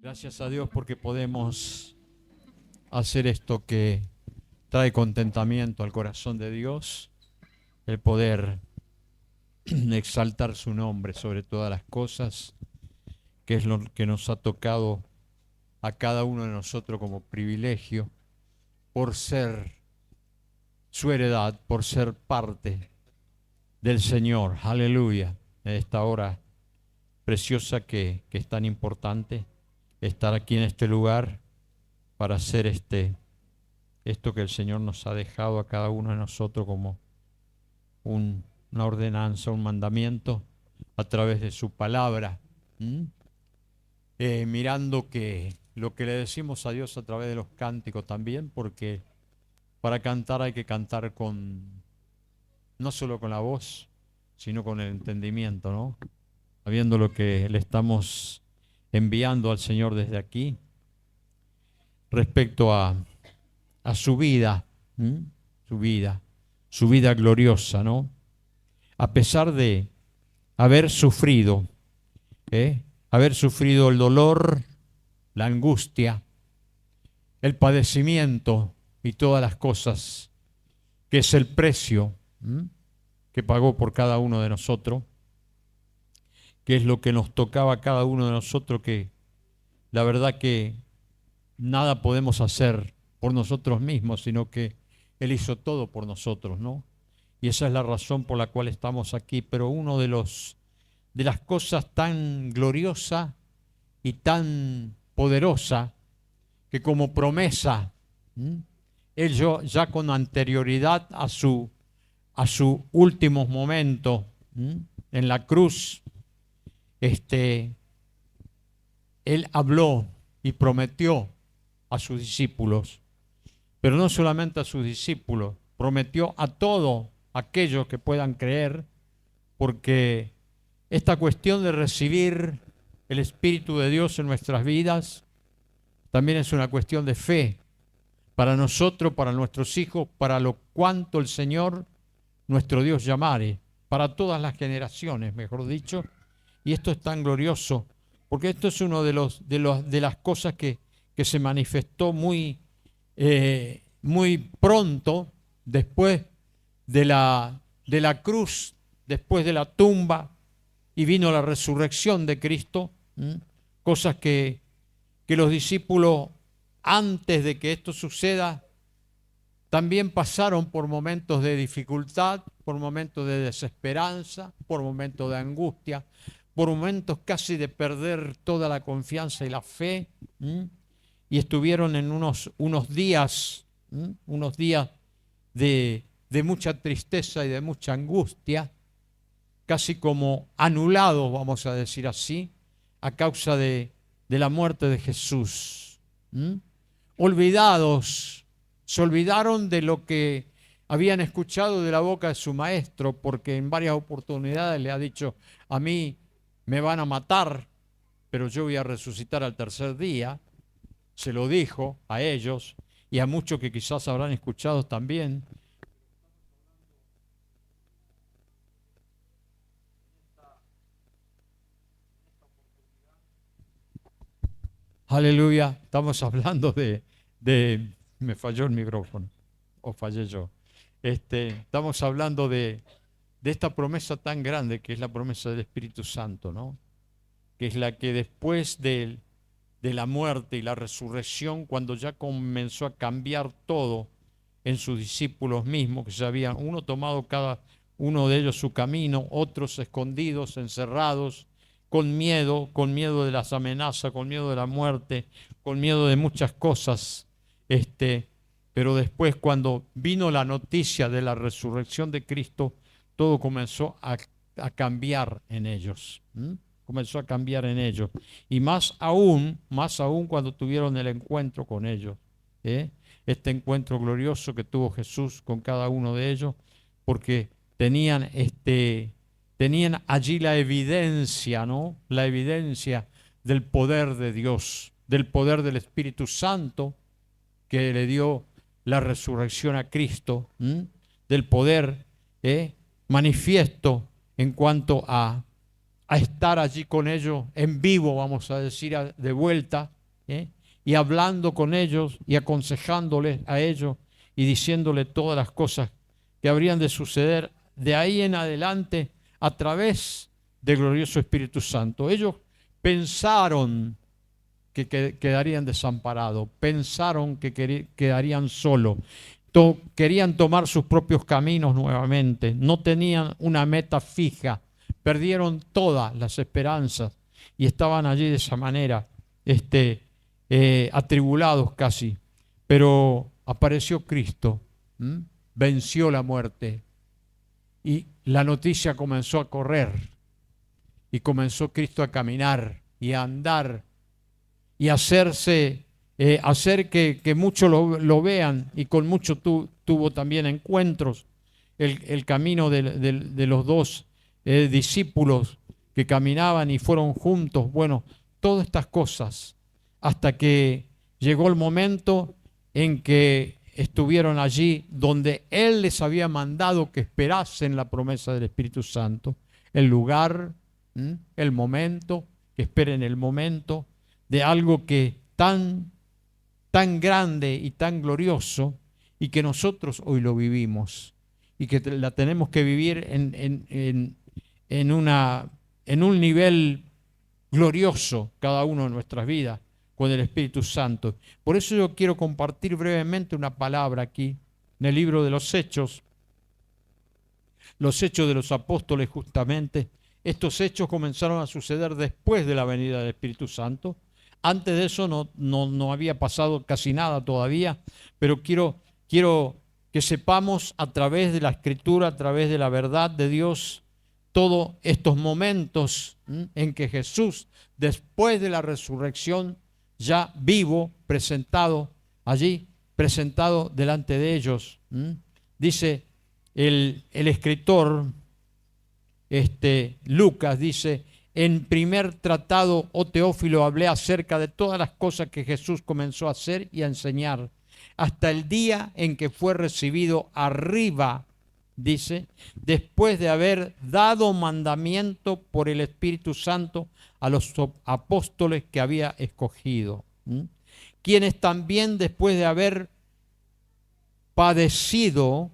Gracias a Dios porque podemos hacer esto que trae contentamiento al corazón de Dios, el poder exaltar su nombre sobre todas las cosas, que es lo que nos ha tocado a cada uno de nosotros como privilegio, por ser su heredad, por ser parte del Señor. Aleluya. En esta hora preciosa que es tan importante estar aquí en este lugar para hacer esto que el Señor nos ha dejado a cada uno de nosotros como una ordenanza, un mandamiento a través de su palabra. Mirando que lo que le decimos a Dios a través de los cánticos también, porque para cantar hay que cantar no solo con la voz, sino con el entendimiento, ¿no? Sabiendo lo que le estamos enviando al Señor desde aquí respecto a su vida, su vida gloriosa, ¿no? A pesar de haber sufrido el dolor, la angustia, el padecimiento y todas las cosas, que es el precio que pagó por cada uno de nosotros, que es lo que nos tocaba a cada uno de nosotros, que la verdad que nada podemos hacer por nosotros mismos, sino que Él hizo todo por nosotros, ¿no? Y esa es la razón por la cual estamos aquí. Pero uno de las cosas tan gloriosa y tan poderosa, que como promesa, Él ya con anterioridad a su últimos momentos en la cruz, Él habló y prometió a sus discípulos, pero no solamente a sus discípulos, prometió a todos aquellos que puedan creer, porque esta cuestión de recibir el Espíritu de Dios en nuestras vidas también es una cuestión de fe para nosotros, para nuestros hijos, para lo cuanto el Señor, nuestro Dios, llamare, para todas las generaciones, mejor dicho. Y esto es tan glorioso, porque esto es uno de las cosas que se manifestó muy pronto después de la cruz, después de la tumba, y vino la resurrección de Cristo. Cosas que los discípulos, antes de que esto suceda, también pasaron por momentos de dificultad, por momentos de desesperanza, por momentos de angustia, por momentos casi de perder toda la confianza y la fe, y estuvieron en unos días de mucha tristeza y de mucha angustia, casi como anulados, vamos a decir así, a causa de la muerte de Jesús. Olvidados, se olvidaron de lo que habían escuchado de la boca de su maestro, porque en varias oportunidades le ha dicho: a mí me van a matar, pero yo voy a resucitar al tercer día. Se lo dijo a ellos y a muchos que quizás habrán escuchado también. Aleluya, estamos hablando me falló el micrófono, o fallé yo. Estamos hablando de esta promesa tan grande que es la promesa del Espíritu Santo, ¿no? Que es la que después de la muerte y la resurrección, cuando ya comenzó a cambiar todo en sus discípulos mismos, que ya habían uno tomado cada uno de ellos su camino, otros escondidos, encerrados, con miedo de las amenazas, con miedo de la muerte, con miedo de muchas cosas. Pero después, cuando vino la noticia de la resurrección de Cristo, todo comenzó a cambiar en ellos. Comenzó a cambiar en ellos. Y más aún cuando tuvieron el encuentro con ellos. Este encuentro glorioso que tuvo Jesús con cada uno de ellos, porque tenían allí la evidencia, ¿no? La evidencia del poder de Dios, del poder del Espíritu Santo que le dio la resurrección a Cristo, del poder manifiesto en cuanto a estar allí con ellos en vivo, vamos a decir, de vuelta, y hablando con ellos y aconsejándoles a ellos y diciéndoles todas las cosas que habrían de suceder de ahí en adelante a través del glorioso Espíritu Santo. Ellos pensaron que quedarían desamparados, pensaron que quedarían solos, querían tomar sus propios caminos nuevamente, no tenían una meta fija, perdieron todas las esperanzas y estaban allí de esa manera, atribulados casi. Pero apareció Cristo, venció la muerte y la noticia comenzó a correr y comenzó Cristo a caminar y a andar y hacer que muchos lo vean, y con muchos tuvo también encuentros. El camino de los dos discípulos que caminaban y fueron juntos, bueno, todas estas cosas, hasta que llegó el momento en que estuvieron allí donde Él les había mandado que esperasen la promesa del Espíritu Santo, el lugar, el momento, que esperen el momento de algo que tan grande y tan glorioso, y que nosotros hoy lo vivimos y que la tenemos que vivir en un nivel glorioso cada uno de nuestras vidas con el Espíritu Santo. Por eso yo quiero compartir brevemente una palabra aquí en el libro de los Hechos de los Apóstoles. Justamente estos hechos comenzaron a suceder después de la venida del Espíritu Santo. Antes de eso no había pasado casi nada todavía, pero quiero que sepamos a través de la Escritura, a través de la verdad de Dios, todos estos momentos en que Jesús, después de la resurrección, ya vivo, presentado allí, presentado delante de ellos. Dice el escritor Lucas, dice: en primer tratado, oh Teófilo, hablé acerca de todas las cosas que Jesús comenzó a hacer y a enseñar, hasta el día en que fue recibido arriba, dice, después de haber dado mandamiento por el Espíritu Santo a los apóstoles que había escogido, quienes también, después de haber padecido,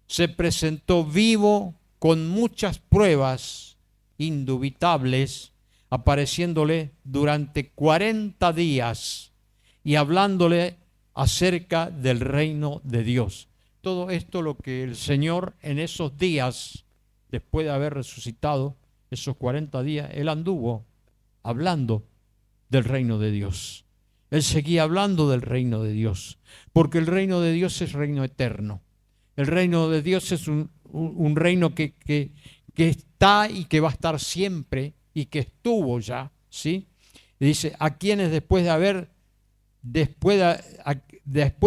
se presentó vivo con muchas pruebas indubitables, apareciéndole durante 40 días y hablándole acerca del reino de Dios. Todo esto lo que el Señor en esos días, después de haber resucitado, esos 40 días, Él anduvo hablando del reino de Dios. Él seguía hablando del reino de Dios, porque el reino de Dios es reino eterno. El reino de Dios es un reino que está y que va a estar siempre y que estuvo ya, ¿sí? Y dice: a quienes después de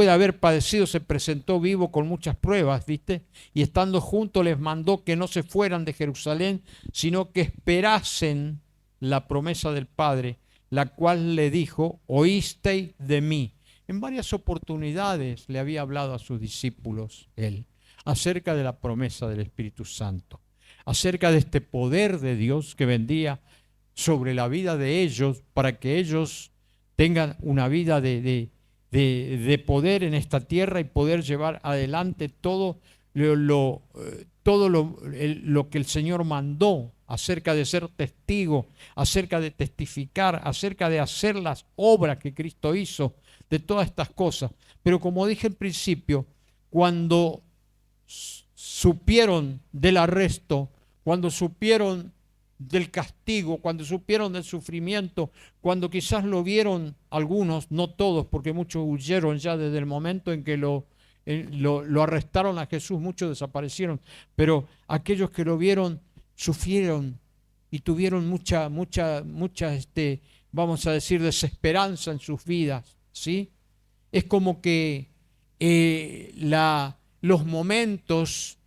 haber padecido se presentó vivo con muchas pruebas, ¿viste? Y estando juntos les mandó que no se fueran de Jerusalén, sino que esperasen la promesa del Padre, la cual le dijo: oísteis de mí. En varias oportunidades le había hablado a sus discípulos él acerca de la promesa del Espíritu Santo, acerca de este poder de Dios que vendría sobre la vida de ellos para que ellos tengan una vida de poder en esta tierra y poder llevar adelante todo lo que el Señor mandó acerca de ser testigo, acerca de testificar, acerca de hacer las obras que Cristo hizo, de todas estas cosas. Pero como dije al principio, cuando supieron del arresto, cuando supieron del castigo, cuando supieron del sufrimiento, cuando quizás lo vieron algunos, no todos, porque muchos huyeron ya desde el momento en que lo arrestaron a Jesús, muchos desaparecieron, pero aquellos que lo vieron sufrieron y tuvieron mucha, vamos a decir, desesperanza en sus vidas, ¿sí? Es como que los momentos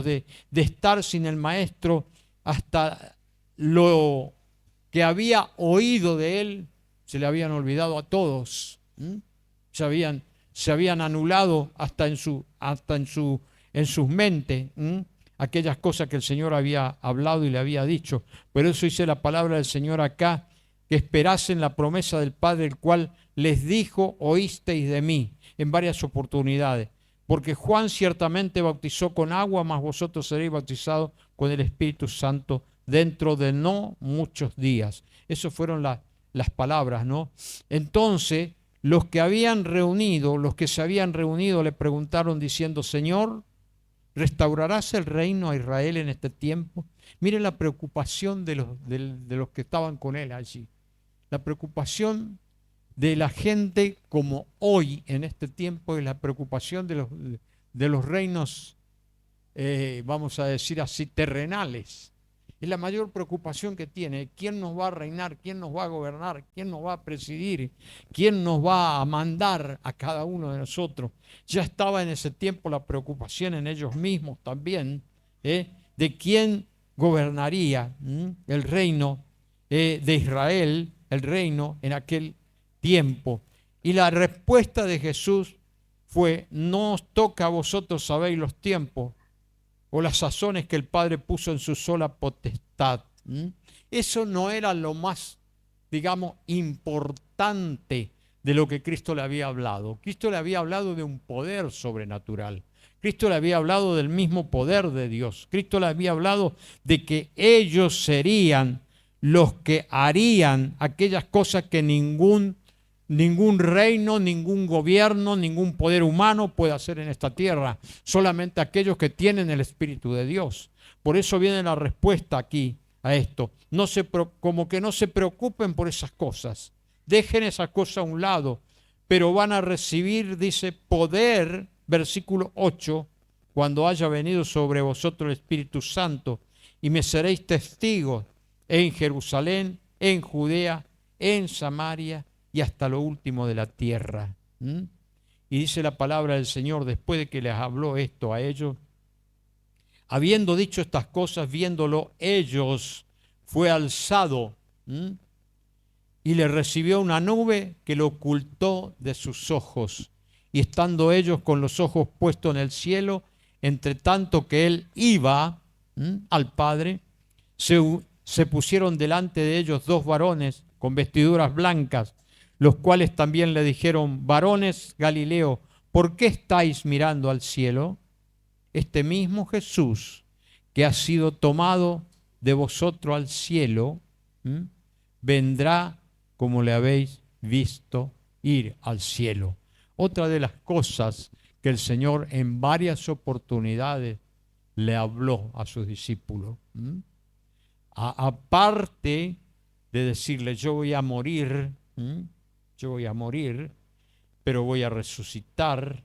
de estar sin el maestro, hasta lo que había oído de él, se le habían olvidado a todos. Se habían anulado hasta en sus mentes aquellas cosas que el Señor había hablado y le había dicho. Por eso dice la palabra del Señor acá: que esperasen la promesa del Padre, el cual les dijo, oísteis de mí, en varias oportunidades. Porque Juan ciertamente bautizó con agua, mas vosotros seréis bautizados con el Espíritu Santo dentro de no muchos días. Esas fueron las palabras, ¿no? Entonces, los que se habían reunido, le preguntaron diciendo, Señor, ¿restaurarás el reino a Israel en este tiempo? Miren la preocupación de los que estaban con él allí. La preocupación de la gente como hoy en este tiempo es la preocupación de los reinos, vamos a decir así, terrenales. Es la mayor preocupación que tiene. ¿Quién nos va a reinar? ¿Quién nos va a gobernar? ¿Quién nos va a presidir? ¿Quién nos va a mandar a cada uno de nosotros? Ya estaba en ese tiempo la preocupación en ellos mismos también, de quién gobernaría el reino de Israel, el reino en aquel tiempo. Y la respuesta de Jesús fue, no os toca a vosotros sabéis los tiempos o las sazones que el Padre puso en su sola potestad. Eso no era lo más, digamos, importante de lo que Cristo le había hablado. Cristo le había hablado de un poder sobrenatural. Cristo le había hablado del mismo poder de Dios. Cristo le había hablado de que ellos serían los que harían aquellas cosas que ningún reino, ningún gobierno, ningún poder humano puede hacer en esta tierra. Solamente aquellos que tienen el Espíritu de Dios. Por eso viene la respuesta aquí a esto. Como que no se preocupen por esas cosas. Dejen esas cosas a un lado. Pero van a recibir, dice, poder, versículo 8, cuando haya venido sobre vosotros el Espíritu Santo, y me seréis testigos en Jerusalén, en Judea, en Samaria y hasta lo último de la tierra. Y dice la palabra del Señor, después de que les habló esto a ellos, habiendo dicho estas cosas, viéndolo ellos, fue alzado y le recibió una nube que lo ocultó de sus ojos. Y estando ellos con los ojos puestos en el cielo, entre tanto que él iba al Padre, se pusieron delante de ellos dos varones con vestiduras blancas, los cuales también le dijeron, varones Galileo, ¿por qué estáis mirando al cielo? Este mismo Jesús que ha sido tomado de vosotros al cielo, vendrá como le habéis visto ir al cielo. Otra de las cosas que el Señor en varias oportunidades le habló a sus discípulos. Aparte de decirle, yo voy a morir, pero voy a resucitar,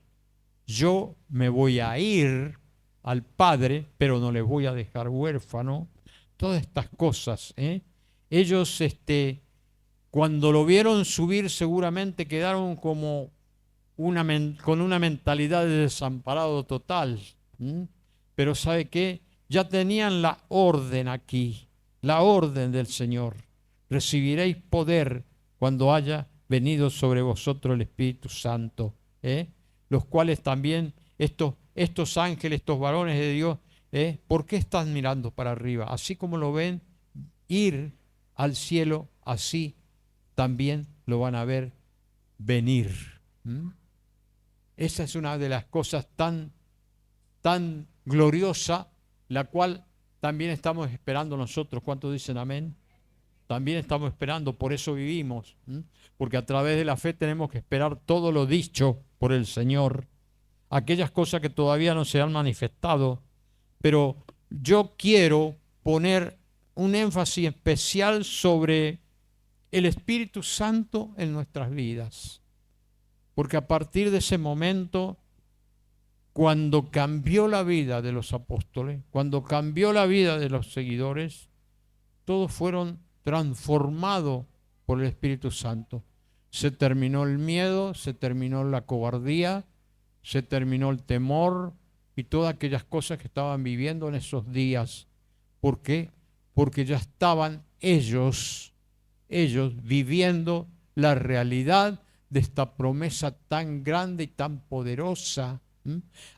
yo me voy a ir al Padre, pero no les voy a dejar huérfano. Todas estas cosas, ellos cuando lo vieron subir seguramente quedaron como con una mentalidad de desamparado total. Pero ¿sabe qué? Ya tenían la orden aquí, la orden del Señor. Recibiréis poder cuando haya venido sobre vosotros el Espíritu Santo, los cuales también estos ángeles, estos varones de Dios, ¿por qué están mirando para arriba? Así como lo ven ir al cielo, así también lo van a ver venir. Esa es una de las cosas tan gloriosa, la cual también estamos esperando nosotros. ¿Cuántos dicen amén? También estamos esperando, por eso vivimos, porque a través de la fe tenemos que esperar todo lo dicho por el Señor, aquellas cosas que todavía no se han manifestado, pero yo quiero poner un énfasis especial sobre el Espíritu Santo en nuestras vidas, porque a partir de ese momento, cuando cambió la vida de los apóstoles, cuando cambió la vida de los seguidores, todos fueron transformados por el Espíritu Santo. Se terminó el miedo, se terminó la cobardía, se terminó el temor y todas aquellas cosas que estaban viviendo en esos días. ¿Por qué? Porque ya estaban ellos viviendo la realidad de esta promesa tan grande y tan poderosa.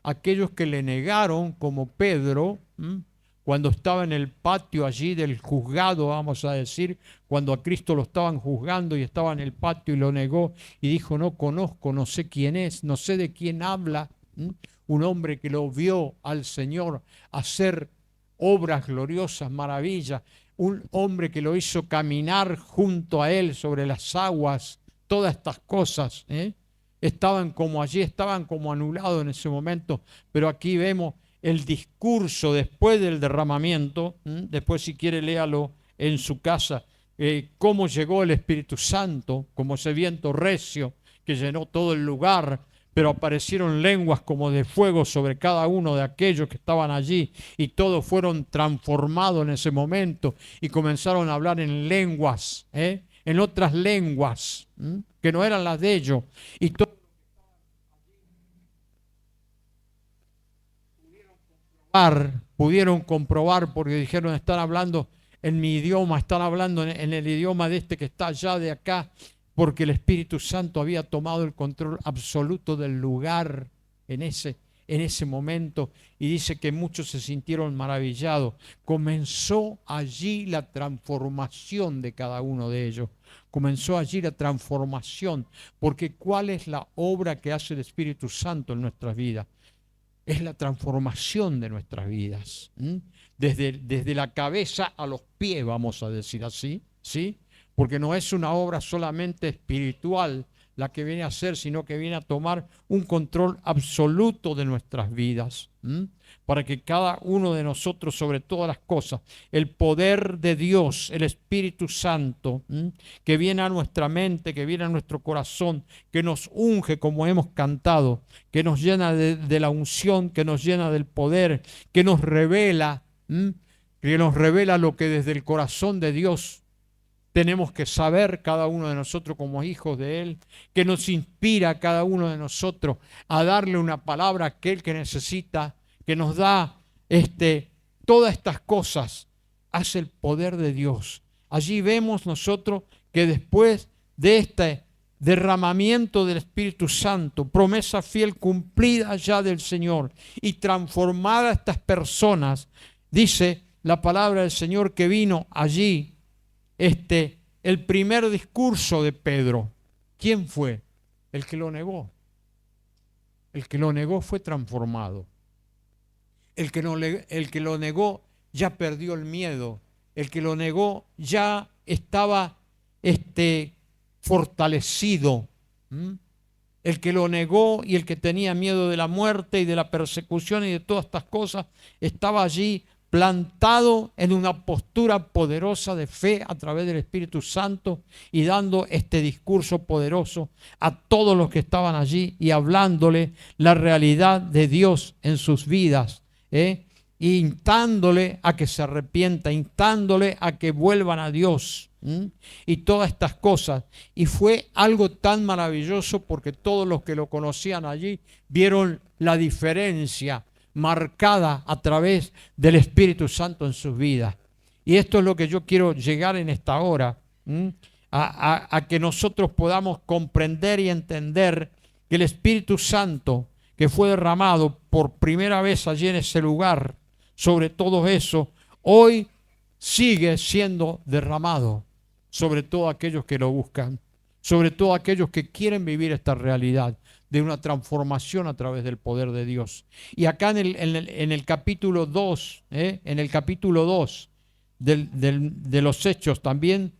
Aquellos que le negaron, como Pedro, cuando estaba en el patio allí del juzgado, vamos a decir, cuando a Cristo lo estaban juzgando y estaba en el patio y lo negó y dijo, no conozco, no sé quién es, no sé de quién habla. Un hombre que lo vio al Señor hacer obras gloriosas, maravillas, un hombre que lo hizo caminar junto a él sobre las aguas, todas estas cosas, estaban como allí, estaban como anulados en ese momento, pero aquí vemos el discurso después del derramamiento, después si quiere léalo en su casa, cómo llegó el Espíritu Santo, como ese viento recio que llenó todo el lugar, pero aparecieron lenguas como de fuego sobre cada uno de aquellos que estaban allí y todos fueron transformados en ese momento y comenzaron a hablar en lenguas, en otras lenguas, que no eran las de ellos, y todos pudieron comprobar porque dijeron, están hablando en mi idioma, están hablando en el idioma de este que está allá de acá, porque el Espíritu Santo había tomado el control absoluto del lugar en ese momento, y dice que muchos se sintieron maravillados. Comenzó allí la transformación de cada uno de ellos. Comenzó allí la transformación, porque ¿cuál es la obra que hace el Espíritu Santo en nuestras vidas? Es la transformación de nuestras vidas, desde la cabeza a los pies, vamos a decir así, ¿sí? Porque no es una obra solamente espiritual la que viene a hacer, sino que viene a tomar un control absoluto de nuestras vidas, para que cada uno de nosotros, sobre todas las cosas, el poder de Dios, el Espíritu Santo, que viene a nuestra mente, que viene a nuestro corazón, que nos unge como hemos cantado, que nos llena de la unción, que nos llena del poder, que nos revela lo que desde el corazón de Dios tenemos que saber cada uno de nosotros como hijos de Él, que nos inspira a cada uno de nosotros a darle una palabra a aquel que necesita, que nos da todas estas cosas, hace el poder de Dios. Allí vemos nosotros que después de este derramamiento del Espíritu Santo, promesa fiel cumplida ya del Señor y transformada a estas personas, dice la palabra del Señor que vino allí el primer discurso de Pedro. ¿Quién fue? El que lo negó. El que lo negó fue transformado. El que lo negó ya perdió el miedo. El que lo negó ya estaba fortalecido. El que lo negó y el que tenía miedo de la muerte y de la persecución y de todas estas cosas, estaba allí plantado en una postura poderosa de fe a través del Espíritu Santo y dando este discurso poderoso a todos los que estaban allí y hablándole la realidad de Dios en sus vidas, instándole a que se arrepienta, instándole a que vuelvan a Dios, y todas estas cosas. Y fue algo tan maravilloso porque todos los que lo conocían allí vieron la diferencia marcada a través del Espíritu Santo en sus vidas. Y esto es lo que yo quiero llegar en esta hora, a que nosotros podamos comprender y entender que el Espíritu Santo que fue derramado por primera vez allí en ese lugar, sobre todo eso, hoy sigue siendo derramado sobre todos aquellos que lo buscan, sobre todo aquellos que quieren vivir esta realidad de una transformación a través del poder de Dios. Y acá en el capítulo 2, en el capítulo 2 de los Hechos también,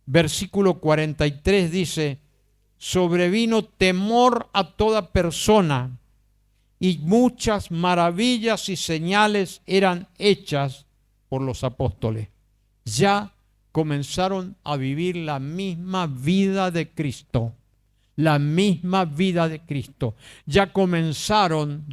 versículo 43 dice, sobrevino temor a toda persona y muchas maravillas y señales eran hechas por los apóstoles. Ya comenzaron a vivir la misma vida de Cristo. La misma vida de Cristo. Ya comenzaron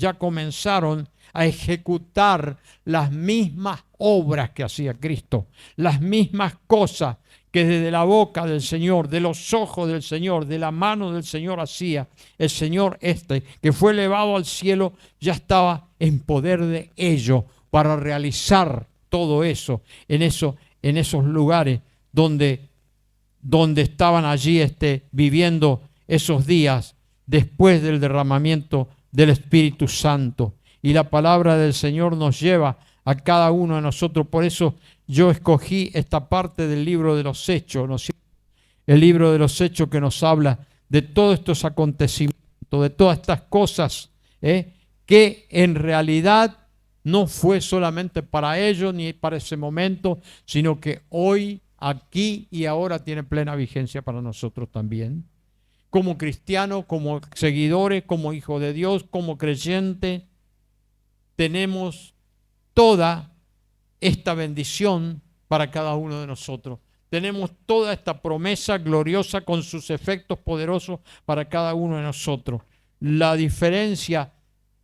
a ejecutar las mismas obras que hacía Cristo, las mismas cosas que desde la boca del Señor, de los ojos del Señor, de la mano del Señor hacía. El Señor que fue elevado al cielo, ya estaba en poder de ellos para realizar todo eso en esos lugares donde estaban allí viviendo esos días después del derramamiento del Espíritu Santo. y la palabra del Señor nos lleva a cada uno de nosotros. Por eso yo escogí esta parte del libro de los Hechos, ¿no es cierto? El libro de los Hechos que nos habla de todos estos acontecimientos, de todas estas cosas, que en realidad no fue solamente para ellos ni para ese momento, sino que hoy, aquí y ahora tiene plena vigencia para nosotros también. Como cristianos, como seguidores, como hijos de Dios, como creyentes, tenemos toda esta bendición para cada uno de nosotros. Tenemos toda esta promesa gloriosa con sus efectos poderosos para cada uno de nosotros. La diferencia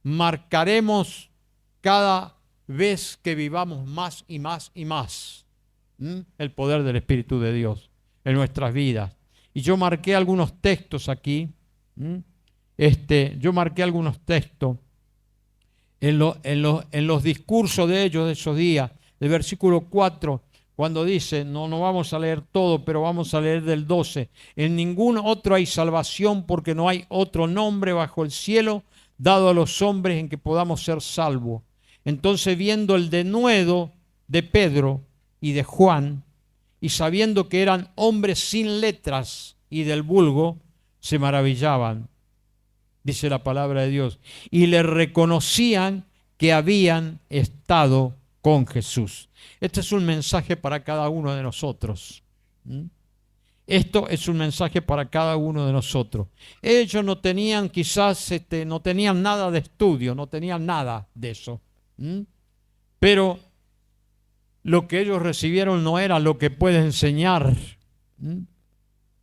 marcaremos cada vez que vivamos más y más y más el poder del Espíritu de Dios en nuestras vidas. Y yo marqué algunos textos aquí. Yo marqué algunos textos en los discursos de ellos de esos días. El versículo 4, cuando dice, no vamos a leer todo, pero vamos a leer del 12. En ningún otro hay salvación, porque no hay otro nombre bajo el cielo dado a los hombres en que podamos ser salvos. Entonces, viendo el denuedo de Pedro y de Juan, y sabiendo que eran hombres sin letras y del vulgo, se maravillaban, dice la palabra de Dios, y le reconocían que habían estado con Jesús. Este es un mensaje para cada uno de nosotros. Esto es un mensaje para cada uno de nosotros. Ellos no tenían quizás, no tenían nada de estudio, no tenían nada de eso. Pero lo que ellos recibieron no era lo que pueden enseñar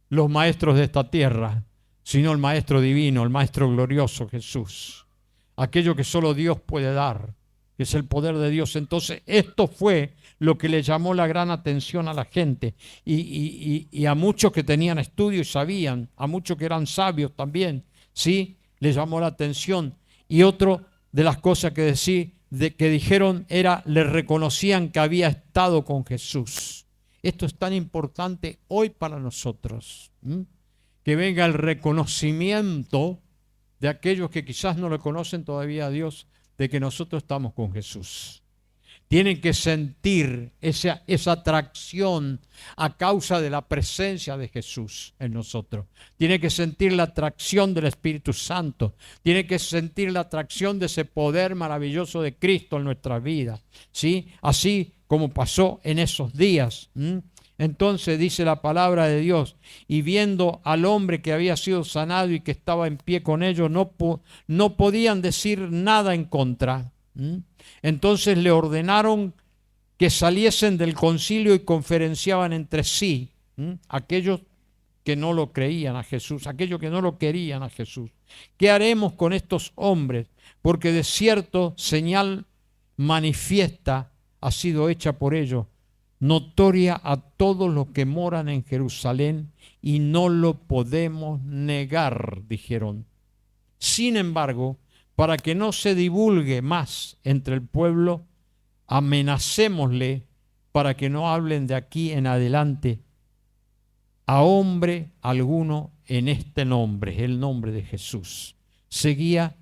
los maestros de esta tierra, sino el Maestro divino, el Maestro glorioso Jesús. Aquello que solo Dios puede dar, que es el poder de Dios. Entonces, esto fue lo que le llamó la gran atención a la gente y a muchos que tenían estudio y sabían, a muchos que eran sabios también, ¿sí? Les llamó la atención. Y otro de las cosas que dijeron era, le reconocían que había estado con Jesús. Esto es tan importante hoy para nosotros, que venga el reconocimiento de aquellos que quizás no le conocen todavía a Dios, de que nosotros estamos con Jesús. Tienen que sentir esa atracción a causa de la presencia de Jesús en nosotros. Tienen que sentir la atracción del Espíritu Santo. Tienen que sentir la atracción de ese poder maravilloso de Cristo en nuestras vidas, ¿sí? Así como pasó en esos días. Entonces dice la palabra de Dios, y viendo al hombre que había sido sanado y que estaba en pie con ellos, no podían decir nada en contra. Entonces le ordenaron que saliesen del concilio y conferenciaban entre sí, aquellos que no lo creían a Jesús, aquellos que no lo querían a Jesús. ¿Qué haremos con estos hombres? Porque de cierto señal manifiesta ha sido hecha por ellos, notoria a todos los que moran en Jerusalén, y no lo podemos negar, dijeron. Sin embargo, para que no se divulgue más entre el pueblo, amenacémosle para que no hablen de aquí en adelante a hombre alguno en este nombre, el nombre de Jesús. Seguía,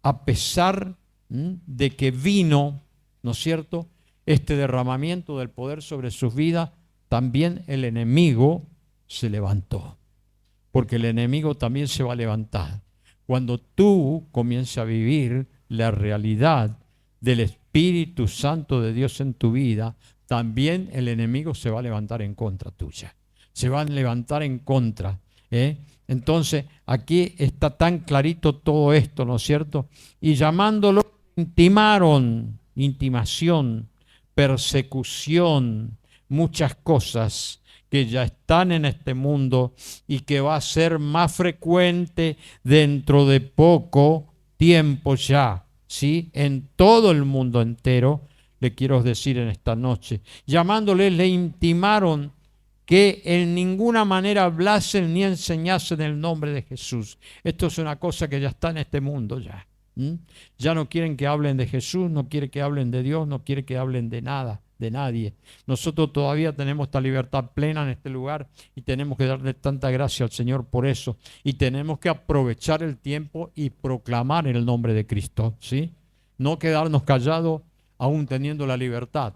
a pesar de que vino, ¿no es cierto?, este derramamiento del poder sobre sus vidas, también el enemigo se levantó. Porque el enemigo también se va a levantar. Cuando tú comiences a vivir la realidad del Espíritu Santo de Dios en tu vida, también el enemigo se va a levantar en contra tuya. Se van a levantar en contra. Entonces, aquí está tan clarito todo esto, ¿no es cierto? Y llamándolo, intimación, persecución, muchas cosas que ya están en este mundo y que va a ser más frecuente dentro de poco tiempo ya, ¿sí? En todo el mundo entero, le quiero decir en esta noche. Llamándoles, le intimaron que en ninguna manera hablasen ni enseñasen el nombre de Jesús. Esto es una cosa que ya está en este mundo ya. Ya no quieren que hablen de Jesús, no quieren que hablen de Dios, no quieren que hablen de nada, de nadie. Nosotros todavía tenemos esta libertad plena en este lugar y tenemos que darle tanta gracia al Señor por eso. Y tenemos que aprovechar el tiempo y proclamar el nombre de Cristo, ¿sí? no quedarnos callados aún teniendo la libertad.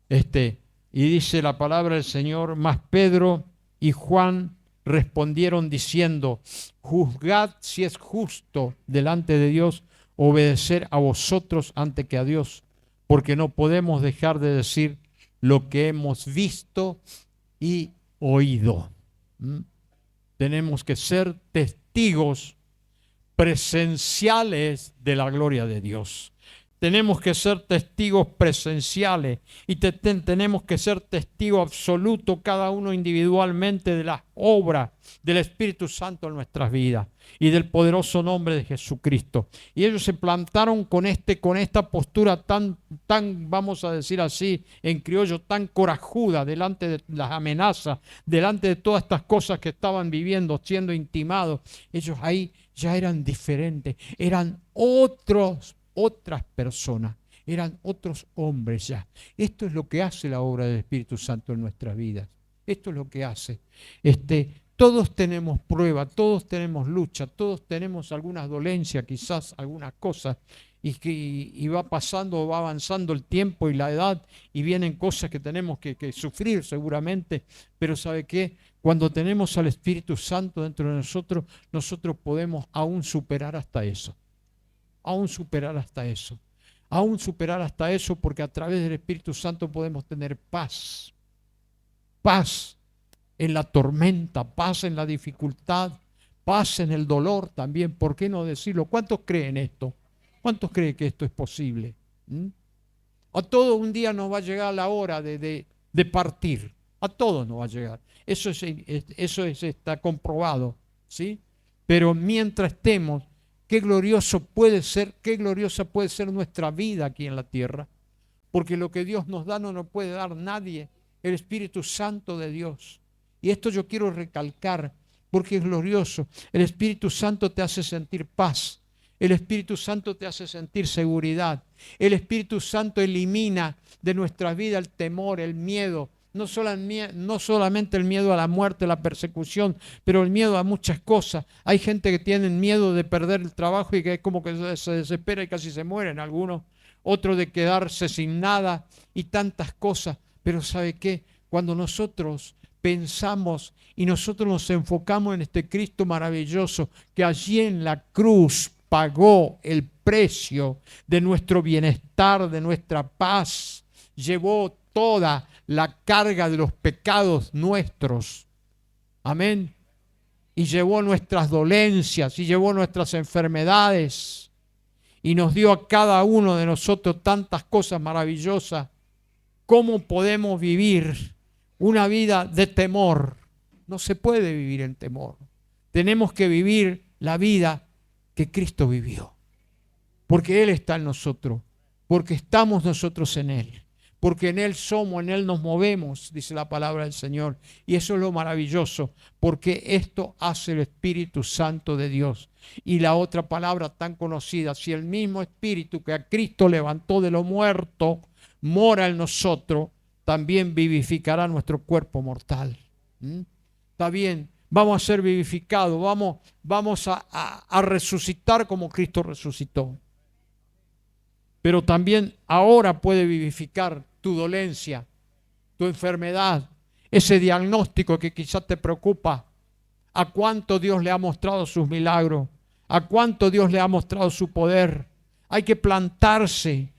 Y dice la palabra del Señor, mas Pedro y Juan respondieron diciendo, juzgad si es justo delante de Dios obedecer a vosotros antes que a Dios, porque no podemos dejar de decir lo que hemos visto y oído. Tenemos que ser testigos presenciales de la gloria de Dios. Tenemos que ser testigos presenciales y tenemos que ser testigos absolutos cada uno individualmente de las obras del Espíritu Santo en nuestras vidas y del poderoso nombre de Jesucristo. Y ellos se plantaron con esta postura tan, vamos a decir así, en criollo, tan corajuda delante de las amenazas, delante de todas estas cosas que estaban viviendo, siendo intimados. Ellos ahí ya eran diferentes, eran otras personas, eran otros hombres ya. Esto es lo que hace la obra del Espíritu Santo en nuestras vidas. Esto es lo que hace. Todos tenemos prueba, todos tenemos lucha, todos tenemos algunas dolencias, quizás algunas cosas, y va pasando, va avanzando el tiempo y la edad, y vienen cosas que tenemos que sufrir seguramente, pero ¿sabe qué? Cuando tenemos al Espíritu Santo dentro de nosotros, nosotros podemos aún superar hasta eso. Aún superar hasta eso. Aún superar hasta eso, porque a través del Espíritu Santo podemos tener paz. Paz en la tormenta, paz en la dificultad, paz en el dolor también. ¿Por qué no decirlo? ¿Cuántos creen esto? ¿Cuántos creen que esto es posible? A todos un día nos va a llegar la hora de partir. A todos nos va a llegar. Eso está comprobado, ¿sí? Pero mientras estemos, qué gloriosa puede ser nuestra vida aquí en la tierra, porque lo que Dios nos da no nos puede dar nadie, el Espíritu Santo de Dios. Y esto yo quiero recalcar, porque es glorioso. El Espíritu Santo te hace sentir paz, el Espíritu Santo te hace sentir seguridad, el Espíritu Santo elimina de nuestra vida el temor, el miedo, no solamente el miedo a la muerte, la persecución, pero el miedo a muchas cosas. Hay gente que tiene miedo de perder el trabajo y que es como que se desespera y casi se mueren algunos. Otros de quedarse sin nada y tantas cosas. Pero ¿sabe qué? Cuando nosotros pensamos y nosotros nos enfocamos en este Cristo maravilloso que allí en la cruz pagó el precio de nuestro bienestar, de nuestra paz, llevó toda la carga de los pecados nuestros. Amén. Y llevó nuestras dolencias y llevó nuestras enfermedades y nos dio a cada uno de nosotros tantas cosas maravillosas. ¿Cómo podemos vivir una vida de temor? No se puede vivir en temor. Tenemos que vivir la vida que Cristo vivió. Porque Él está en nosotros, porque estamos nosotros en Él. Porque en Él somos, en Él nos movemos, dice la palabra del Señor. Y eso es lo maravilloso, porque esto hace el Espíritu Santo de Dios. Y la otra palabra tan conocida, si el mismo Espíritu que a Cristo levantó de lo muerto, mora en nosotros, también vivificará nuestro cuerpo mortal. Está bien, vamos a ser vivificados, vamos a resucitar como Cristo resucitó. Pero también ahora puede vivificar tu dolencia, tu enfermedad, ese diagnóstico que quizás te preocupa. ¿A cuánto Dios le ha mostrado sus milagros? ¿A cuánto Dios le ha mostrado su poder? Hay que plantarse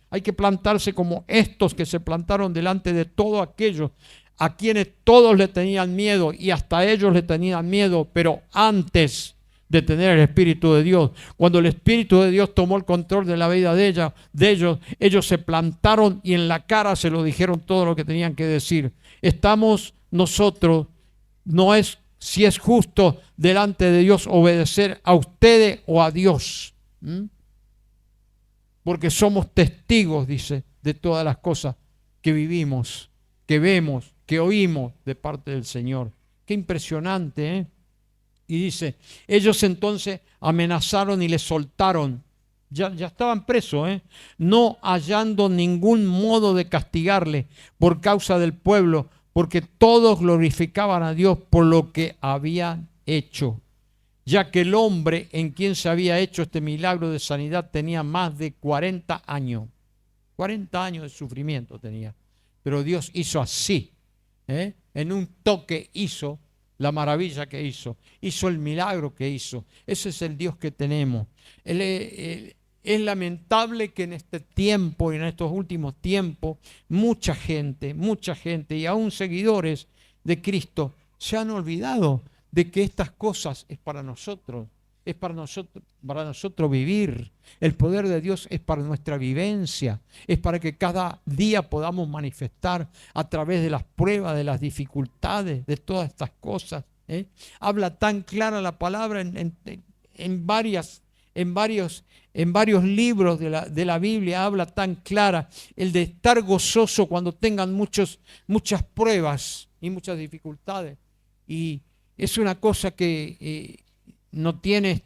como estos que se plantaron delante de todos aquellos a quienes todos le tenían miedo y hasta ellos le tenían miedo, pero antes de tener el Espíritu de Dios. Cuando el Espíritu de Dios tomó el control de la vida de ellos se plantaron y en la cara se lo dijeron todo lo que tenían que decir. Estamos nosotros, no es si es justo delante de Dios obedecer a ustedes o a Dios. Porque somos testigos, dice, de todas las cosas que vivimos, que vemos, que oímos de parte del Señor. Qué impresionante, ¿eh? Y dice, ellos entonces amenazaron y les soltaron. Ya estaban presos, no hallando ningún modo de castigarle por causa del pueblo, porque todos glorificaban a Dios por lo que habían hecho. ya que el hombre en quien se había hecho este milagro de sanidad tenía más de 40 años. 40 años de sufrimiento tenía. Pero Dios hizo así, en un toque hizo la maravilla que hizo el milagro que hizo. Ese es el Dios que tenemos. Es lamentable que en este tiempo y en estos últimos tiempos mucha gente y aún seguidores de Cristo se han olvidado de que estas cosas es para nosotros vivir. El poder de Dios es para nuestra vivencia, es para que cada día podamos manifestar a través de las pruebas, de las dificultades, de todas estas cosas. Habla tan clara la palabra en varios libros de la Biblia, habla tan clara el de estar gozoso cuando tengan muchas pruebas y muchas dificultades. Y es una cosa que no tiene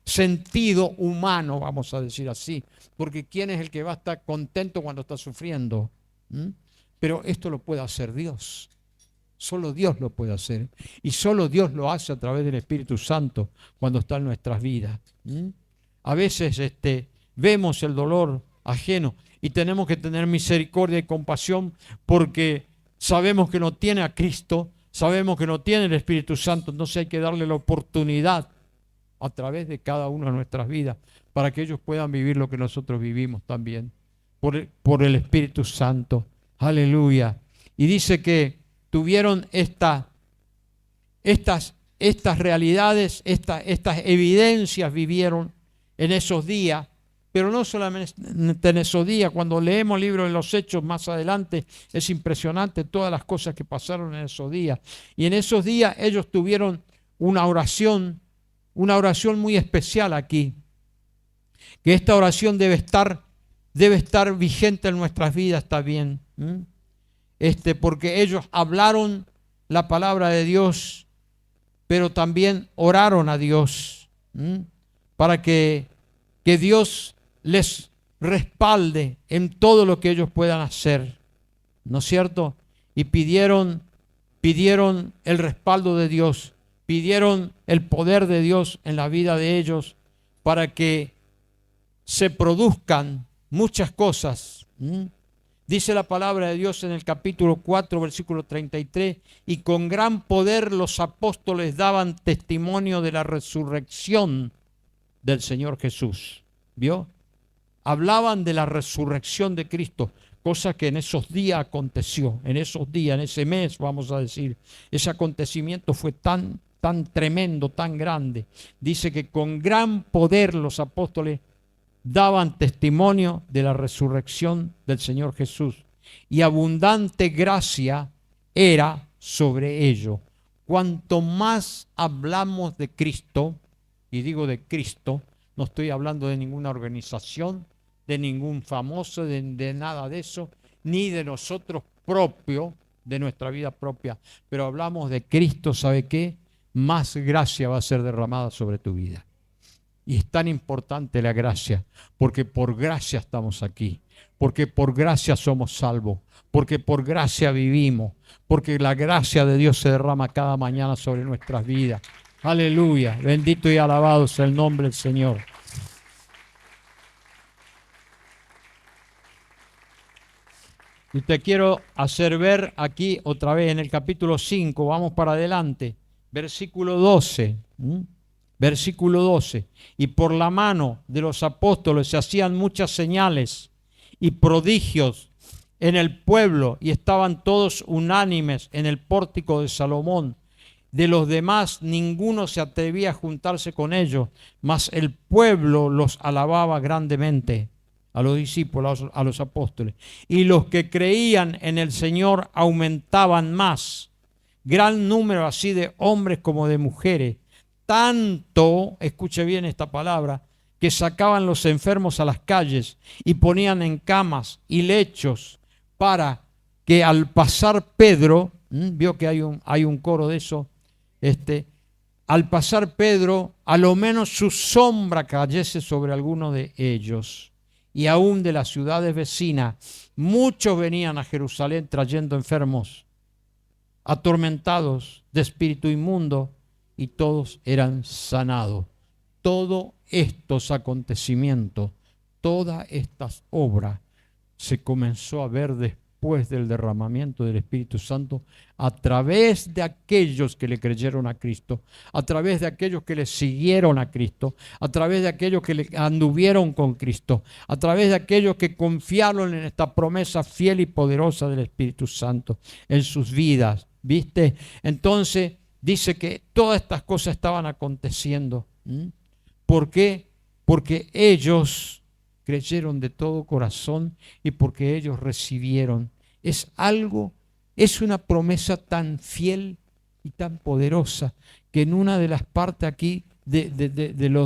sentido humano, vamos a decir así, porque ¿quién es el que va a estar contento cuando está sufriendo? Pero esto lo puede hacer Dios. Solo Dios lo puede hacer. Y solo Dios lo hace a través del Espíritu Santo cuando está en nuestras vidas. A veces vemos el dolor ajeno y tenemos que tener misericordia y compasión porque sabemos que no tiene a Cristo, sabemos que no tiene el Espíritu Santo, entonces hay que darle la oportunidad a través de cada una de nuestras vidas para que ellos puedan vivir lo que nosotros vivimos también por el Espíritu Santo. Aleluya. Y dice que tuvieron estas realidades, estas evidencias vivieron en esos días, pero no solamente en esos días. Cuando leemos el libro de los Hechos más adelante, es impresionante todas las cosas que pasaron en esos días. Y en esos días ellos tuvieron una oración muy especial aquí, que esta oración debe estar vigente en nuestras vidas también, porque ellos hablaron la palabra de Dios, pero también oraron a Dios, para que Dios les respalde en todo lo que ellos puedan hacer, ¿no es cierto? Y pidieron el respaldo de Dios, pidieron el poder de Dios en la vida de ellos para que se produzcan muchas cosas. Dice la palabra de Dios en el capítulo 4, versículo 33, y con gran poder los apóstoles daban testimonio de la resurrección del Señor Jesús. ¿Vio? Hablaban de la resurrección de Cristo, cosa que en esos días aconteció, en ese mes, vamos a decir. Ese acontecimiento fue tan tremendo, tan grande. Dice que con gran poder los apóstoles daban testimonio de la resurrección del Señor Jesús, y abundante gracia era sobre ellos. Cuanto más hablamos de Cristo, y digo de Cristo, no estoy hablando de ninguna organización, de ningún famoso, de nada de eso, ni de nosotros propios, de nuestra vida propia, pero hablamos de Cristo, ¿sabe qué? Más gracia va a ser derramada sobre tu vida. Y es tan importante la gracia, porque por gracia estamos aquí, porque por gracia somos salvos, porque por gracia vivimos, porque la gracia de Dios se derrama cada mañana sobre nuestras vidas. Aleluya, bendito y alabado sea el nombre del Señor. Y te quiero hacer ver aquí otra vez en el capítulo 5, vamos para adelante, versículo 12. Versículo 12. Y por la mano de los apóstoles se hacían muchas señales y prodigios en el pueblo, y estaban todos unánimes en el pórtico de Salomón. De los demás ninguno se atrevía a juntarse con ellos, mas el pueblo los alababa grandemente, a los discípulos, a los apóstoles. Y los que creían en el Señor aumentaban más, gran número así de hombres como de mujeres. Tanto, escuche bien esta palabra, que sacaban los enfermos a las calles y ponían en camas y lechos, para que al pasar Pedro, vio que hay un coro de eso, al pasar Pedro, a lo menos su sombra cayese sobre alguno de ellos. Y aún de las ciudades vecinas, muchos venían a Jerusalén trayendo enfermos, atormentados de espíritu inmundo, y todos eran sanados. Todos estos acontecimientos, todas estas obras se comenzó a ver después del derramamiento del Espíritu Santo a través de aquellos que le creyeron a Cristo, a través de aquellos que le siguieron a Cristo, a través de aquellos que le anduvieron con Cristo, a través de aquellos que confiaron en esta promesa fiel y poderosa del Espíritu Santo en sus vidas. ¿Viste? Entonces dice que todas estas cosas estaban aconteciendo. ¿Por qué? Porque ellos creyeron de todo corazón y porque ellos recibieron. Es una promesa tan fiel y tan poderosa que en una de las partes aquí de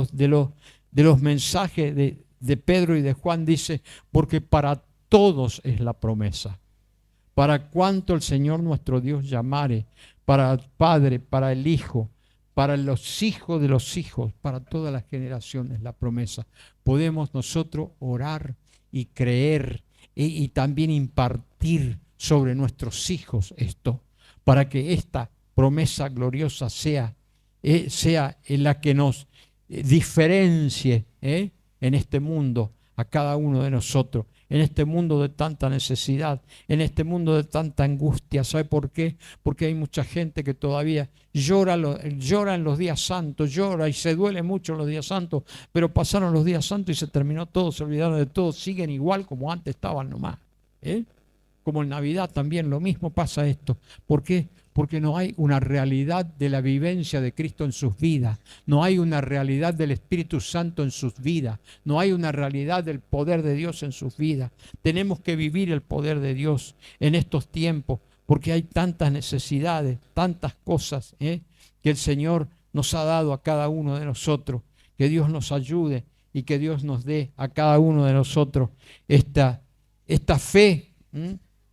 los mensajes de Pedro y de Juan dice, porque para todos es la promesa. Para cuanto el Señor nuestro Dios llamare, para el Padre, para el Hijo, para los hijos de los hijos, para todas las generaciones, la promesa. Podemos nosotros orar y creer y también impartir sobre nuestros hijos esto, para que esta promesa gloriosa sea la que nos diferencie en este mundo a cada uno de nosotros, en este mundo de tanta necesidad, en este mundo de tanta angustia. ¿Sabe por qué? Porque hay mucha gente que todavía llora en los días santos, llora y se duele mucho en los días santos, pero pasaron los días santos y se terminó todo, se olvidaron de todo, siguen igual como antes estaban nomás. Como en Navidad también lo mismo pasa esto. ¿Por qué? Porque no hay una realidad de la vivencia de Cristo en sus vidas, no hay una realidad del Espíritu Santo en sus vidas, no hay una realidad del poder de Dios en sus vidas. Tenemos que vivir el poder de Dios en estos tiempos, porque hay tantas necesidades, tantas cosas que el Señor nos ha dado a cada uno de nosotros. Que Dios nos ayude y que Dios nos dé a cada uno de nosotros esta fe.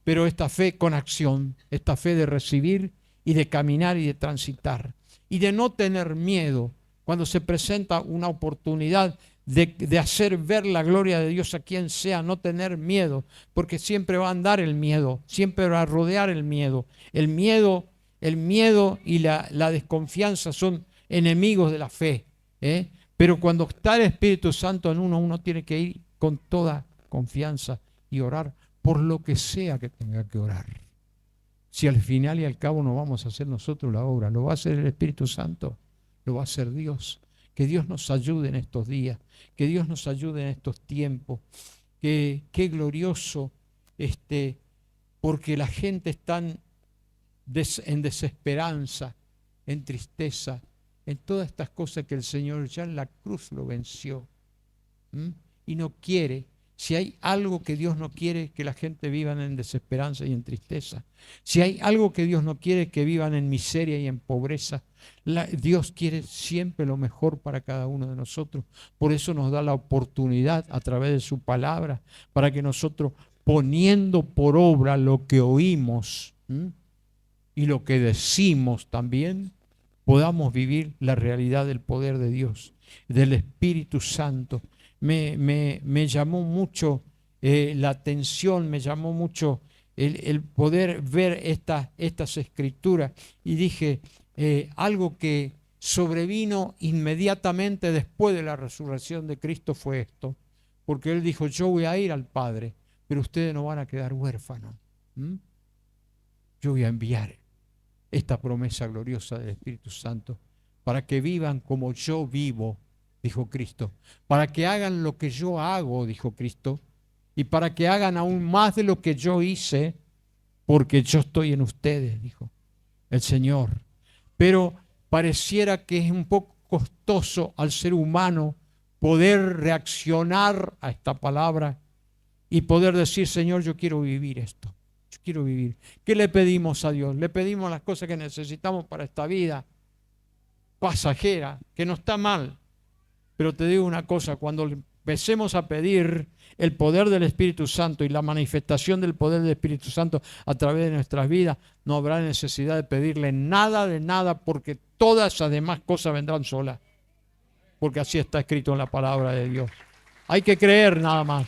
Pero esta fe con acción, esta fe de recibir y de caminar y de transitar. Y de no tener miedo cuando se presenta una oportunidad de hacer ver la gloria de Dios a quien sea, no tener miedo, porque siempre va a andar el miedo, siempre va a rodear el miedo. El miedo y la desconfianza son enemigos de la fe. Pero cuando está el Espíritu Santo en uno tiene que ir con toda confianza y orar por lo que sea que tenga que orar. Si al final y al cabo no vamos a hacer nosotros la obra, lo va a hacer el Espíritu Santo, lo va a hacer Dios. Que Dios nos ayude en estos días, que Dios nos ayude en estos tiempos. Qué glorioso, porque la gente está en desesperanza, en tristeza, en todas estas cosas que el Señor ya en la cruz lo venció. Y no quiere. Si hay algo que Dios no quiere, que la gente viva en desesperanza y en tristeza. Si hay algo que Dios no quiere, que vivan en miseria y en pobreza. Dios quiere siempre lo mejor para cada uno de nosotros. Por eso nos da la oportunidad a través de su palabra, para que nosotros, poniendo por obra lo que oímos y lo que decimos también, podamos vivir la realidad del poder de Dios, del Espíritu Santo. Me llamó mucho la atención, me llamó mucho el poder ver estas escrituras, y dije, algo que sobrevino inmediatamente después de la resurrección de Cristo fue esto, porque Él dijo, yo voy a ir al Padre, pero ustedes no van a quedar huérfanos. Yo voy a enviar esta promesa gloriosa del Espíritu Santo para que vivan como yo vivo, dijo Cristo, para que hagan lo que yo hago, dijo Cristo, y para que hagan aún más de lo que yo hice, porque yo estoy en ustedes, dijo el Señor. Pero pareciera que es un poco costoso al ser humano poder reaccionar a esta palabra y poder decir, Señor, yo quiero vivir esto, yo quiero vivir. ¿Qué le pedimos a Dios? Le pedimos las cosas que necesitamos para esta vida pasajera, que no está mal. Pero te digo una cosa, cuando empecemos a pedir el poder del Espíritu Santo y la manifestación del poder del Espíritu Santo a través de nuestras vidas, no habrá necesidad de pedirle nada de nada, porque todas esas demás cosas vendrán solas. Porque así está escrito en la palabra de Dios. Hay que creer nada más.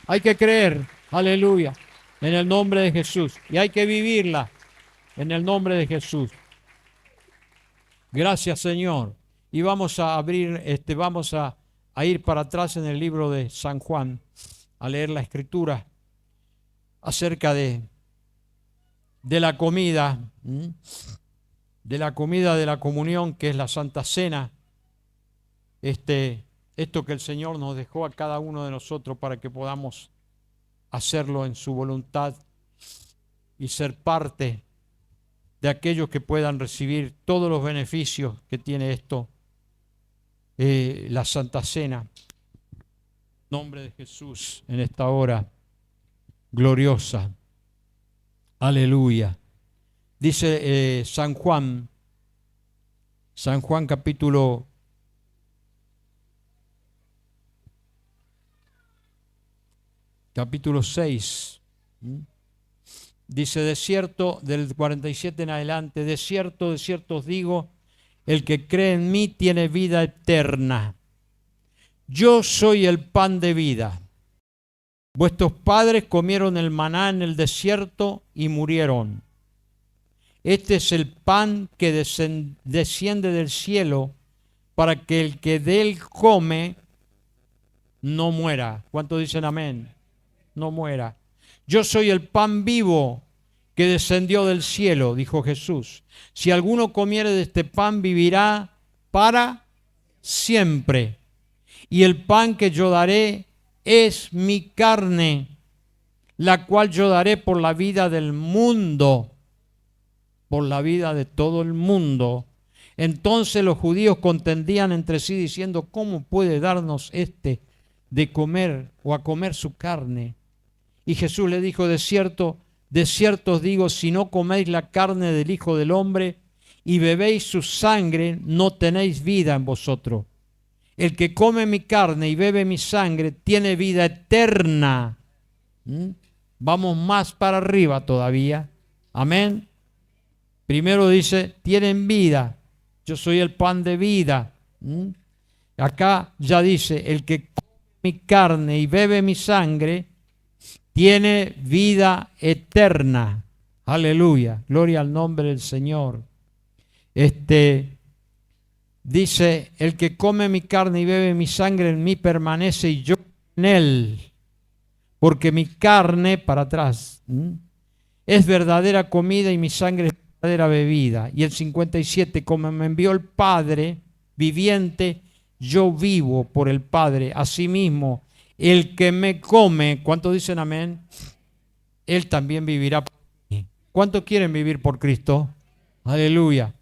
Hay que creer, aleluya, en el nombre de Jesús. Y hay que vivirla en el nombre de Jesús. Gracias, Señor. Y vamos a abrir, a ir para atrás en el libro de San Juan, a leer la escritura acerca de la comida, de la comida de la comunión, que es la Santa Cena. Esto que el Señor nos dejó a cada uno de nosotros para que podamos hacerlo en su voluntad y ser parte de aquellos que puedan recibir todos los beneficios que tiene esto, la Santa Cena. En nombre de Jesús, en esta hora gloriosa. Aleluya. Dice San Juan capítulo 6. Dice, de cierto, del 47 en adelante, de cierto os digo, el que cree en mí tiene vida eterna. Yo soy el pan de vida. Vuestros padres comieron el maná en el desierto y murieron. Este es el pan que desciende del cielo para que el que de él come no muera. ¿Cuántos dicen amén? No muera. Yo soy el pan vivo que descendió del cielo, dijo Jesús. Si alguno comiere de este pan, vivirá para siempre. Y el pan que yo daré es mi carne, la cual yo daré por la vida del mundo, por la vida de todo el mundo. Entonces los judíos contendían entre sí diciendo, ¿cómo puede darnos este de comer o a comer su carne? Y Jesús le dijo, de cierto os digo, si no coméis la carne del Hijo del Hombre y bebéis su sangre, no tenéis vida en vosotros. El que come mi carne y bebe mi sangre tiene vida eterna. Vamos más para arriba todavía. Amén. Primero dice, tienen vida. Yo soy el pan de vida. Acá ya dice, el que come mi carne y bebe mi sangre tiene vida eterna. Aleluya. Gloria al nombre del Señor. Dice, el que come mi carne y bebe mi sangre en mí permanece y yo en él. Porque mi carne, para atrás, es verdadera comida y mi sangre es verdadera bebida. Y el 57, como me envió el Padre viviente, yo vivo por el Padre. Asimismo, el que me come, ¿cuántos dicen amén? Él también vivirá por mí. ¿Cuántos quieren vivir por Cristo? Aleluya.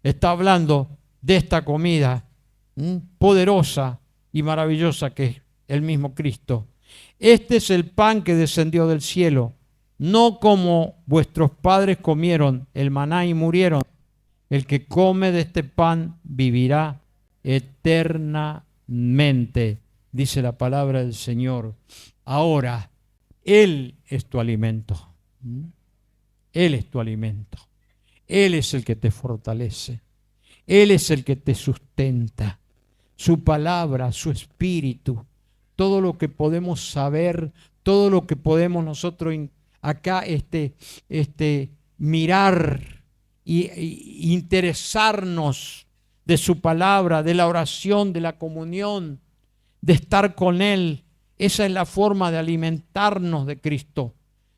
Está hablando de esta comida poderosa y maravillosa que es el mismo Cristo. Este es el pan que descendió del cielo, no como vuestros padres comieron el maná y murieron. El que come de este pan vivirá eternamente, dice la palabra del Señor. Ahora, Él es tu alimento. Él es tu alimento. Él es el que te fortalece. Él es el que te sustenta. Su palabra, su espíritu, todo lo que podemos saber, todo lo que podemos nosotros acá mirar y interesarnos de su palabra, de la oración, de la comunión, de estar con Él. Esa es la forma de alimentarnos de Cristo,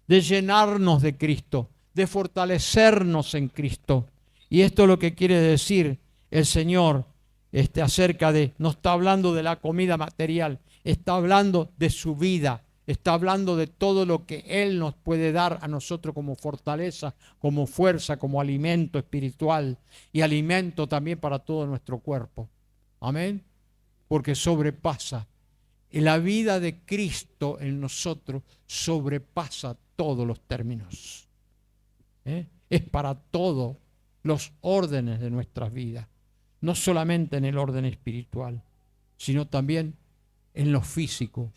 de llenarnos de Cristo, de fortalecernos en Cristo. Y esto es lo que quiere decir el Señor acerca de, no está hablando de la comida material, está hablando de su vida, está hablando de todo lo que Él nos puede dar a nosotros como fortaleza, como fuerza, como alimento espiritual y alimento también para todo nuestro cuerpo. Amén. Porque sobrepasa. La vida de Cristo en nosotros sobrepasa todos los términos. Es para todos los órdenes de nuestras vidas, no solamente en el orden espiritual, sino también en lo físico,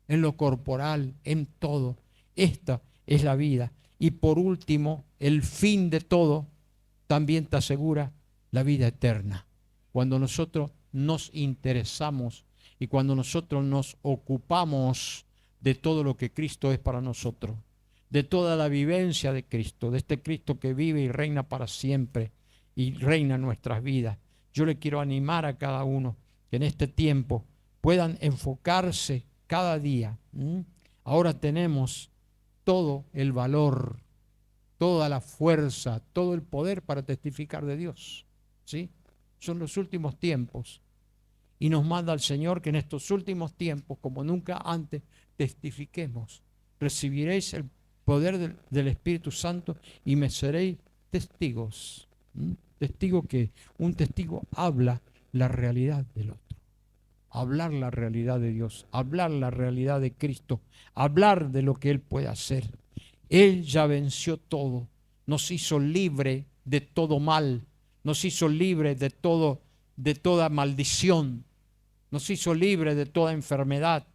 en lo corporal, en todo. Esta es la vida. Y por último, el fin de todo también te asegura la vida eterna. Cuando nosotros nos interesamos y cuando nosotros nos ocupamos de todo lo que Cristo es para nosotros, de toda la vivencia de Cristo, de este Cristo que vive y reina para siempre y reina en nuestras vidas. Yo le quiero animar a cada uno que en este tiempo puedan enfocarse cada día. Ahora tenemos todo el valor, toda la fuerza, todo el poder para testificar de Dios, ¿sí? Son los últimos tiempos y nos manda el Señor que en estos últimos tiempos, como nunca antes, testifiquemos. Recibiréis el poder del Espíritu Santo y me seréis testigos. Testigo que un testigo habla la realidad del otro. Hablar la realidad de Dios, hablar la realidad de Cristo, hablar de lo que Él puede hacer. Él ya venció todo, nos hizo libre de todo mal, nos hizo libre de toda maldición, nos hizo libre de toda enfermedad,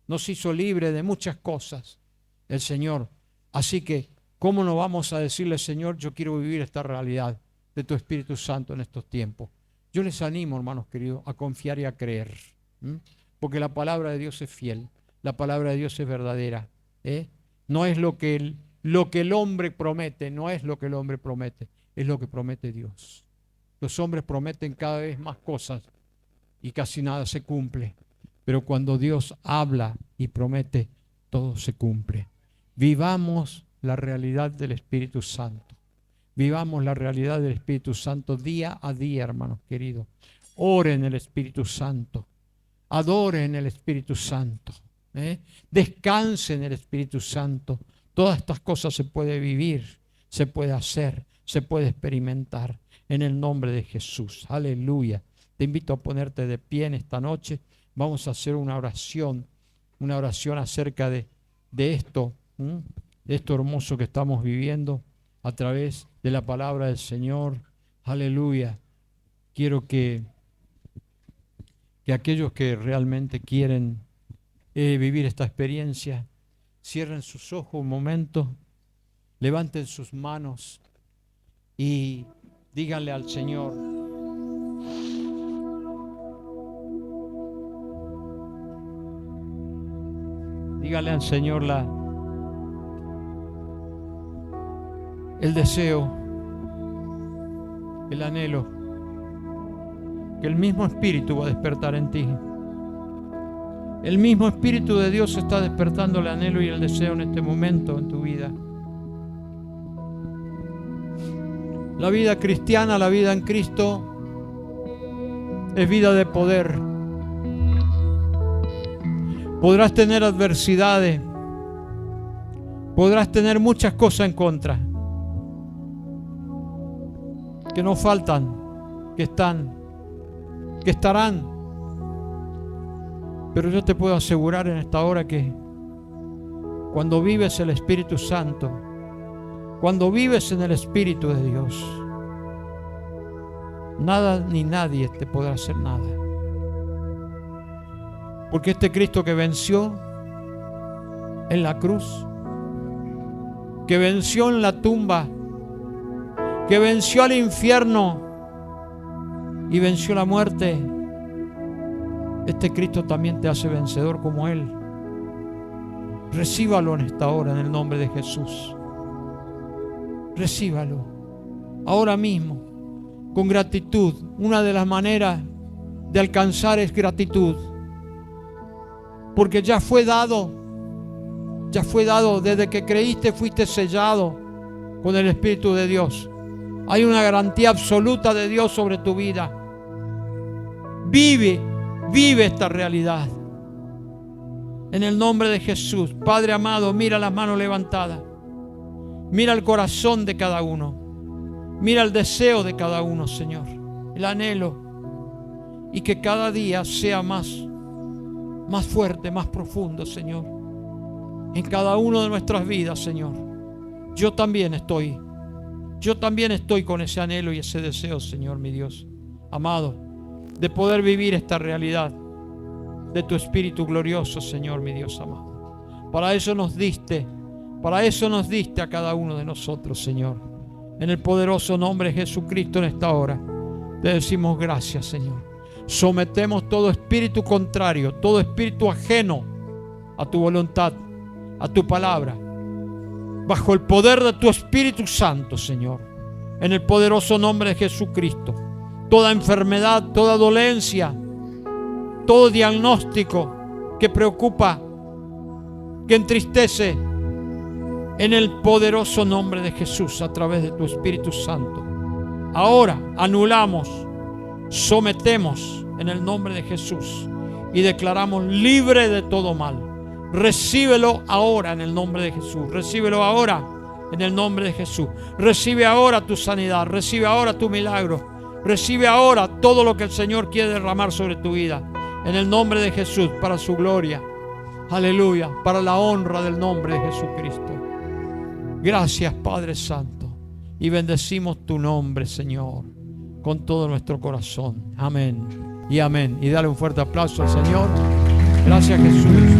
nos hizo libre de muchas cosas el Señor. Así que, ¿cómo no vamos a decirle, Señor, yo quiero vivir esta realidad de tu Espíritu Santo en estos tiempos? Yo les animo, hermanos queridos, a confiar y a creer, porque la palabra de Dios es fiel, la palabra de Dios es verdadera. No es lo que el hombre promete, no es lo que el hombre promete, es lo que promete Dios. Los hombres prometen cada vez más cosas y casi nada se cumple, pero cuando Dios habla y promete, todo se cumple. Vivamos la realidad del Espíritu Santo. Vivamos la realidad del Espíritu Santo día a día, hermanos queridos. Oren el Espíritu Santo. Adoren el Espíritu Santo. Descansen en el Espíritu Santo. Todas estas cosas se puede vivir, se puede hacer, se puede experimentar en el nombre de Jesús. Aleluya. Te invito a ponerte de pie en esta noche. Vamos a hacer una oración acerca de esto, de esto hermoso que estamos viviendo a través de la palabra del Señor. Aleluya. Quiero que aquellos que realmente quieren vivir esta experiencia, cierren sus ojos un momento, levanten sus manos y díganle al Señor: díganle al Señor el deseo, el anhelo, que el mismo Espíritu va a despertar en ti. El mismo Espíritu de Dios está despertando el anhelo y el deseo en este momento en tu vida. La vida cristiana, la vida en Cristo, es vida de poder. Podrás tener adversidades, podrás tener muchas cosas en contra, que no faltan, que están, que estarán. Pero yo te puedo asegurar en esta hora que cuando vives el Espíritu Santo, cuando vives en el Espíritu de Dios, nada ni nadie te podrá hacer nada. Porque este Cristo que venció en la cruz, que venció en la tumba, que venció al infierno y venció la muerte, este Cristo también te hace vencedor como Él. Recíbalo en esta hora en el nombre de Jesús. Recíbalo ahora mismo con gratitud. Una de las maneras de alcanzar es gratitud, porque ya fue dado, desde que creíste fuiste sellado con el Espíritu de Dios. Hay una garantía absoluta de Dios sobre tu vida. Vive esta realidad en el nombre de Jesús. Padre amado, mira las manos levantadas, mira el corazón de cada uno, mira el deseo de cada uno, Señor, el anhelo, y que cada día sea más fuerte, más profundo, Señor, en cada uno de nuestras vidas, Señor. Yo también estoy con ese anhelo y ese deseo, Señor, mi Dios amado, de poder vivir esta realidad de tu Espíritu glorioso, Señor, mi Dios amado. Para eso nos diste a cada uno de nosotros, Señor. En el poderoso nombre de Jesucristo en esta hora, te decimos gracias, Señor. Sometemos todo espíritu contrario, todo espíritu ajeno a tu voluntad, a tu palabra, bajo el poder de tu Espíritu Santo, Señor. en el poderoso nombre de Jesucristo. Toda enfermedad, toda dolencia, todo diagnóstico que preocupa, que entristece, en el poderoso nombre de Jesús, a través de tu Espíritu Santo. Ahora anulamos, sometemos en el nombre de Jesús y declaramos libre de todo mal. Recíbelo ahora en el nombre de Jesús. Recíbelo ahora en el nombre de Jesús. Recibe ahora tu sanidad. Recibe ahora tu milagro. Recibe ahora todo lo que el Señor quiere derramar sobre tu vida. En el nombre de Jesús, para su gloria. Aleluya. Para la honra del nombre de Jesucristo. Gracias, Padre Santo. Y bendecimos tu nombre, Señor, con todo nuestro corazón. Amén y amén. Y dale un fuerte aplauso al Señor. Gracias, Jesús.